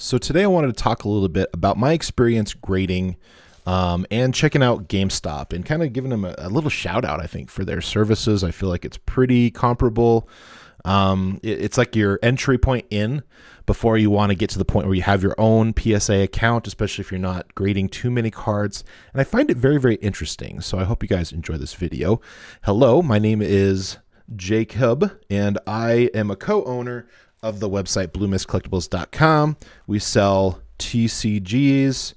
So today I wanted to talk a little bit about my experience grading and checking out GameStop and kind of giving them a little shout out, I think, for their services. I feel like it's pretty comparable. It's like your entry point in before you want to get to the point where you have your own PSA account, especially if you're not grading too many cards. And I find it very, very interesting. So I hope you guys enjoy this video. Hello, my name is Jacob, and I am a co-owner of the website bluemistcollectibles.com. We sell TCGs,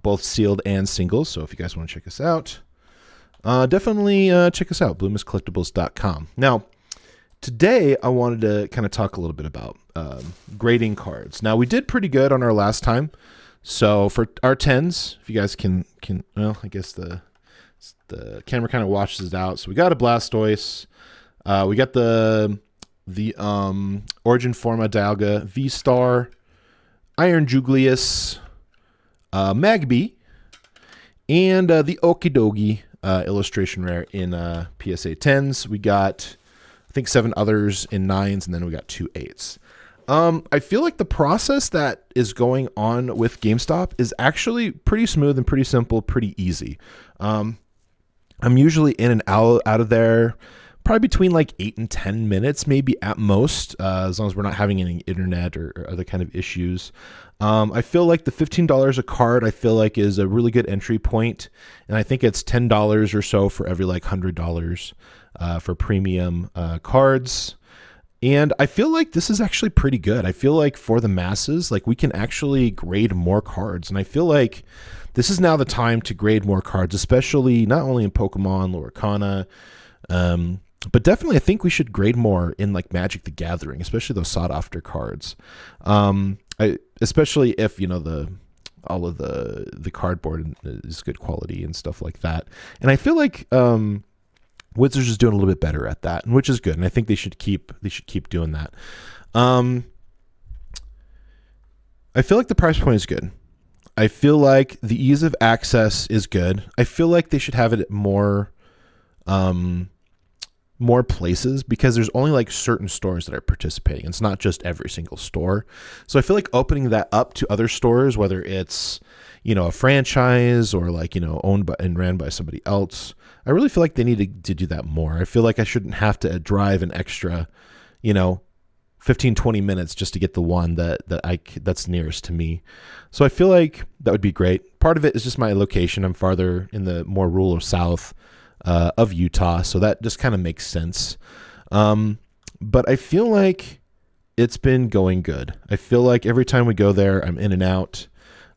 both sealed and singles. So if you guys want to check us out, definitely check us out, bluemistcollectibles.com. Now, today I wanted to kind of talk a little bit about grading cards. Now, we did pretty good on our last time. So for our 10s, if you guys can well, I guess the camera kind of washes it out. So we got a Blastoise. We got the Origin Forma Dialga V-Star, Iron Juglius, Magby, and the Okidogi illustration rare in PSA 10s. We got, I think, 7 others in 9s, and then we got 2 8s. I feel like the process that is going on with GameStop is actually pretty smooth and pretty simple, pretty easy. I'm usually in and out of there probably between like 8 and 10 minutes, maybe at most, as long as we're not having any internet or other kind of issues. I feel like the $15 a card, I feel like, is a really good entry point, and I think it's $10 or so for every like $100 for premium cards. And I feel like this is actually pretty good. I feel like for the masses, like we can actually grade more cards, and I feel like this is now the time to grade more cards, especially not only in Pokemon, Loricana, but definitely I think we should grade more in like Magic the Gathering, especially those sought after cards. Especially if, you know, all of the cardboard is good quality and stuff like that. And I feel like Wizards is doing a little bit better at that, which is good. And I think they should keep doing that. I feel like the price point is good. I feel like the ease of access is good. I feel like they should have it at more places, because there's only like certain stores that are participating. It's not just every single store. So I feel like opening that up to other stores, whether it's, you know, a franchise or like, you know, owned by and ran by somebody else, I really feel like they need to do that more. I feel like I shouldn't have to drive an extra, you know, 15, 20 minutes just to get the one that's nearest to me. So I feel like that would be great. Part of it is just my location. I'm farther in the more rural south of Utah, so that just kind of makes sense. But I feel like it's been going good. I feel like every time we go there, I'm in and out.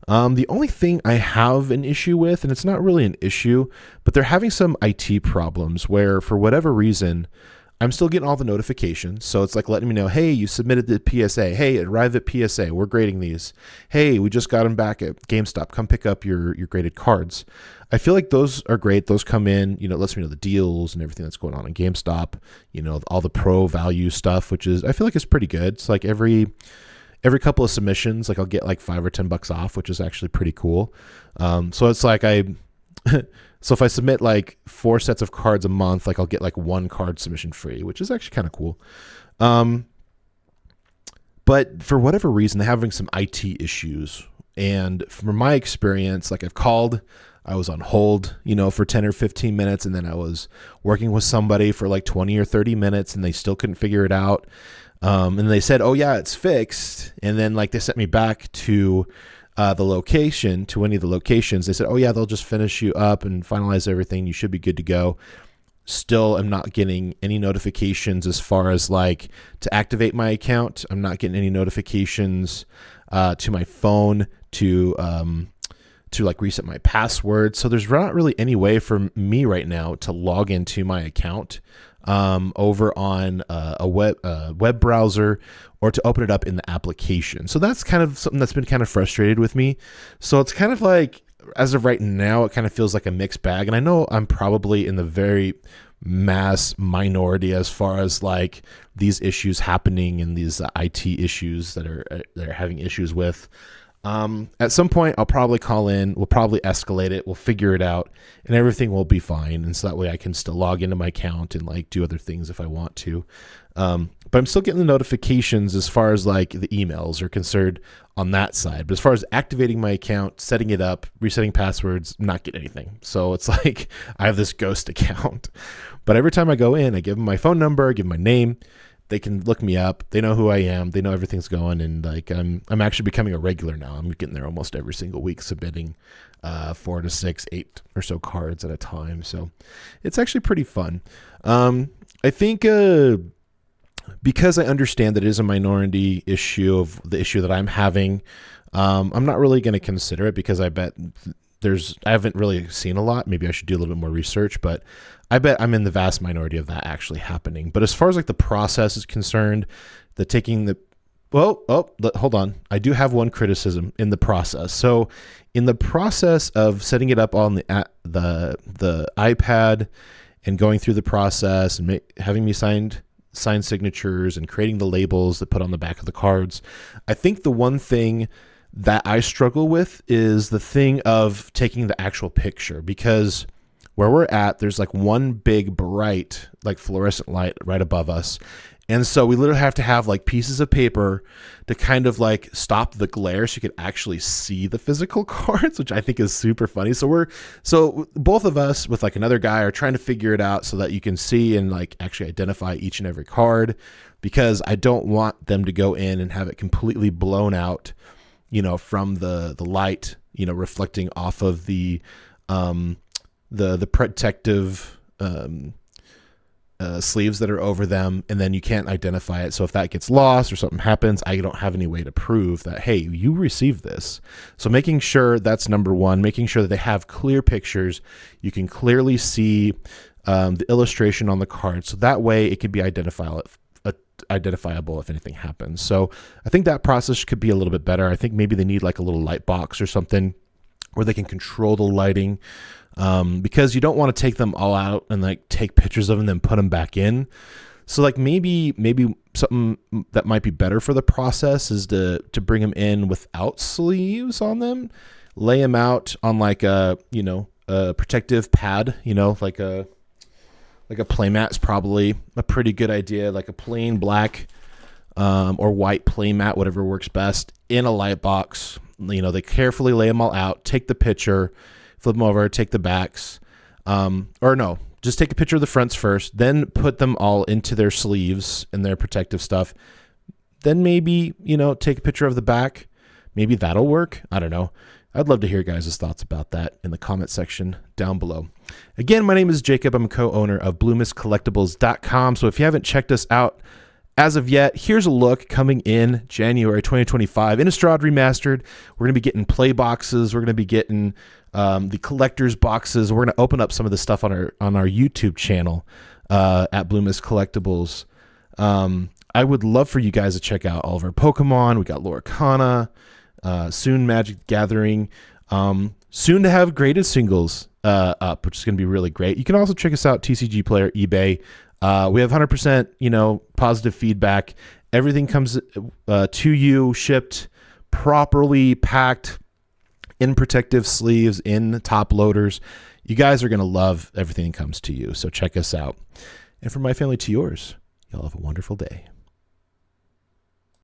The only thing I have an issue with, and it's not really an issue, but they're having some IT problems where, for whatever reason, I'm still getting all the notifications. So it's like letting me know, hey, you submitted the PSA. Hey, it arrived at PSA. We're grading these. Hey, we just got them back at GameStop. Come pick up your graded cards. I feel like those are great. Those come in, you know, it lets me know the deals and everything that's going on in GameStop, you know, all the pro value stuff, which is, I feel like it's pretty good. It's like every couple of submissions, like I'll get like $5 or $10 off, which is actually pretty cool. So it's like so if I submit like 4 sets of cards a month, like I'll get like 1 card submission free, which is actually kind of cool. But for whatever reason, they're having some IT issues. And from my experience, like I've called, I was on hold, you know, for 10 or 15 minutes. And then I was working with somebody for like 20 or 30 minutes and they still couldn't figure it out. And they said, oh yeah, it's fixed. And then like they sent me back to the location, to any of the locations. They said, oh yeah, they'll just finish you up and finalize everything. You should be good to go. Still, I'm not getting any notifications as far as like to activate my account. I'm not getting any notifications to my phone to like reset my password. So there's not really any way for me right now to log into my account over on a web browser, or to open it up in the application. So that's kind of something that's been kind of frustrated with me. So it's kind of like, as of right now, it kind of feels like a mixed bag. And I know I'm probably in the very mass minority as far as like these issues happening and these IT issues that are having issues with. At some point, I'll probably call in. We'll probably escalate it. We'll figure it out, and everything will be fine. And so that way, I can still log into my account and like do other things if I want to. But I'm still getting the notifications as far as like the emails are concerned on that side. But as far as activating my account, setting it up, resetting passwords, I'm not getting anything. So it's like I have this ghost account. But every time I go in, I give them my phone number, give them my name. They can look me up. They know who I am. They know everything's going. And like I'm actually becoming a regular now. I'm getting there almost every single week, submitting 4 to 6, 8 or so cards at a time. So it's actually pretty fun. I think because I understand that it is a minority issue of the issue that I'm having, I'm not really going to consider it because I bet I haven't really seen a lot. Maybe I should do a little bit more research, but I bet I'm in the vast minority of that actually happening. But as far as like the process is concerned, hold on. I do have one criticism in the process. So in the process of setting it up on the iPad and going through the process and having me sign signatures and creating the labels that put on the back of the cards, I think the one thing that I struggle with is the thing of taking the actual picture, because where we're at, there's like one big bright like fluorescent light right above us. And so we literally have to have like pieces of paper to kind of like stop the glare so you could actually see the physical cards, which I think is super funny. So both of us with like another guy are trying to figure it out so that you can see and like actually identify each and every card, because I don't want them to go in and have it completely blown out, from the light, reflecting off of the protective sleeves that are over them, and then you can't identify it. So if that gets lost or something happens, I don't have any way to prove that, hey, you received this. So making sure that's number one, making sure that they have clear pictures. You can clearly see the illustration on the card. So that way it can be identifiable if anything happens. So I think that process could be a little bit better. I think maybe they need like a little light box or something where they can control the lighting, because you don't want to take them all out and like take pictures of them and then put them back in. So like maybe something that might be better for the process is to bring them in without sleeves on them, lay them out on like a protective pad, like a playmat is probably a pretty good idea, like a plain black or white playmat, whatever works best, in a light box. They carefully lay them all out, take the picture, flip them over, take the backs, just take a picture of the fronts first, then put them all into their sleeves and their protective stuff. Then maybe, take a picture of the back. Maybe that'll work. I don't know. I'd love to hear your guys' thoughts about that in the comment section down below. Again, my name is Jacob. I'm a co-owner of BlueMistCollectibles.com. So if you haven't checked us out as of yet, here's a look coming in January 2025. Innistrad Remastered. We're going to be getting play boxes. We're going to be getting the collector's boxes. We're going to open up some of the stuff on our YouTube channel at Blue Mist Collectibles. I would love for you guys to check out all of our Pokemon. We got Lorcana, soon Magic the Gathering, soon to have graded singles up, which is going to be really great. You can also check us out, TCG Player, eBay. We have 100%, positive feedback. Everything comes to you, shipped properly, packed in protective sleeves, in top loaders. You guys are going to love everything that comes to you. So check us out. And from my family to yours, y'all have a wonderful day.